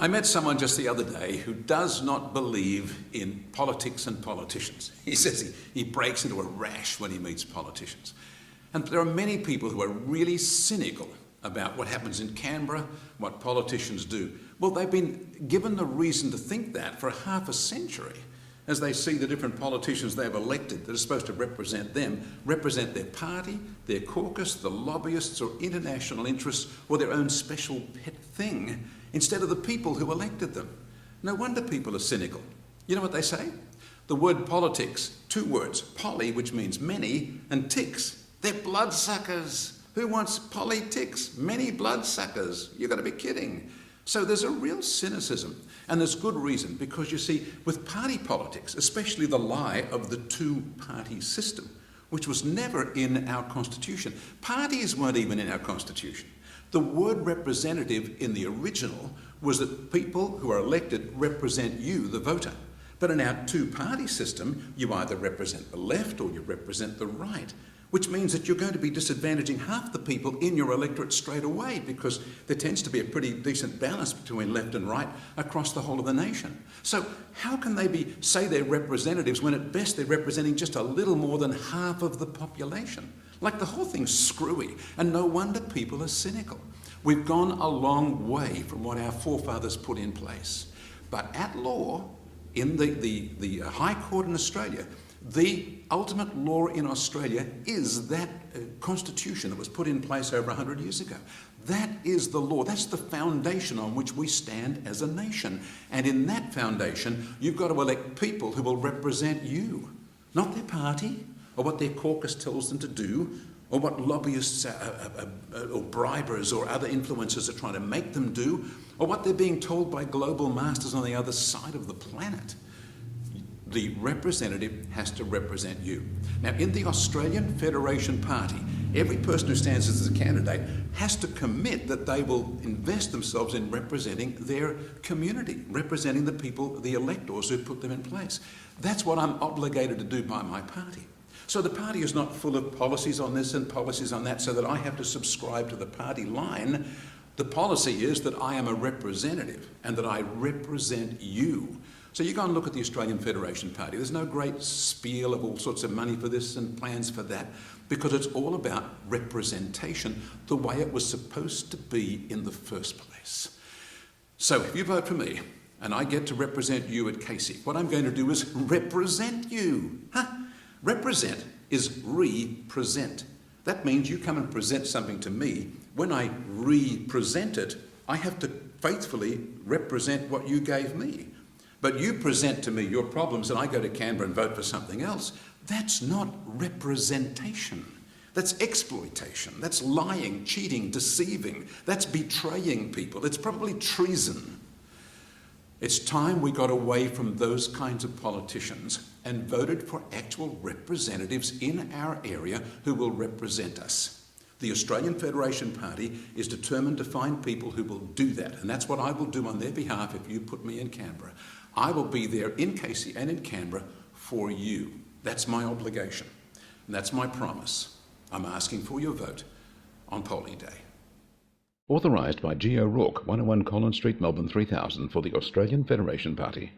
I met someone just the other day who does not believe in politics and politicians. He says he breaks into a rash when he meets politicians. And there are many people who are really cynical about what happens in Canberra, what politicians do. Well, they've been given the reason to think that for half a century, as they see the different politicians they've elected that are supposed to represent them, represent their party, their caucus, the lobbyists or international interests, or their own special pet thing, instead of the people who elected them. No wonder people are cynical. You know what they say? The word politics, two words, poly, which means many, and ticks. They're bloodsuckers. Who wants politics? Many bloodsuckers. You've got to be kidding. So there's a real cynicism, and there's good reason, because you see, with party politics, especially the lie of the two-party system, which was never in our Constitution. Parties weren't even in our Constitution. The word representative in the original was that people who are elected represent you, the voter. But in our two-party system, you either represent the left or you represent the right, which means that you're going to be disadvantaging half the people in your electorate straight away, because there tends to be a pretty decent balance between left and right across the whole of the nation. So how can they say they're representatives when at best they're representing just a little more than half of the population? Like, the whole thing's screwy, and no wonder people are cynical. We've gone a long way from what our forefathers put in place. But at law, in the High Court in Australia, the ultimate law in Australia is that constitution that was put in place over 100 years ago. That is the law. That's the foundation on which we stand as a nation. And in that foundation, you've got to elect people who will represent you, not their party, or what their caucus tells them to do, or what lobbyists or bribers or other influencers are trying to make them do, or what they're being told by global masters on the other side of the planet. The representative has to represent you. Now, in the Australian Federation Party, every person who stands as a candidate has to commit that they will invest themselves in representing their community, representing the people, the electors who put them in place. That's what I'm obligated to do by my party. So the party is not full of policies on this and policies on that so that I have to subscribe to the party line. The policy is that I am a representative and that I represent you. So you go and look at the Australian Federation Party. There's no great spiel of all sorts of money for this and plans for that, because it's all about representation, the way it was supposed to be in the first place. So if you vote for me and I get to represent you at Casey, what I'm going to do is represent you. Represent is represent. That means you come and present something to me. When I represent it, I have to faithfully represent what you gave me. But you present to me your problems and I go to Canberra and vote for something else. That's not representation. That's exploitation. That's lying, cheating, deceiving. That's betraying people. It's probably treason. It's time we got away from those kinds of politicians and voted for actual representatives in our area who will represent us. The Australian Federation Party is determined to find people who will do that, and that's what I will do on their behalf if you put me in Canberra. I will be there in Casey and in Canberra for you. That's my obligation, and that's my promise. I'm asking for your vote on polling day. Authorised by G. O'Rourke, 101 Collins Street, Melbourne 3000, for the Australian Federation Party.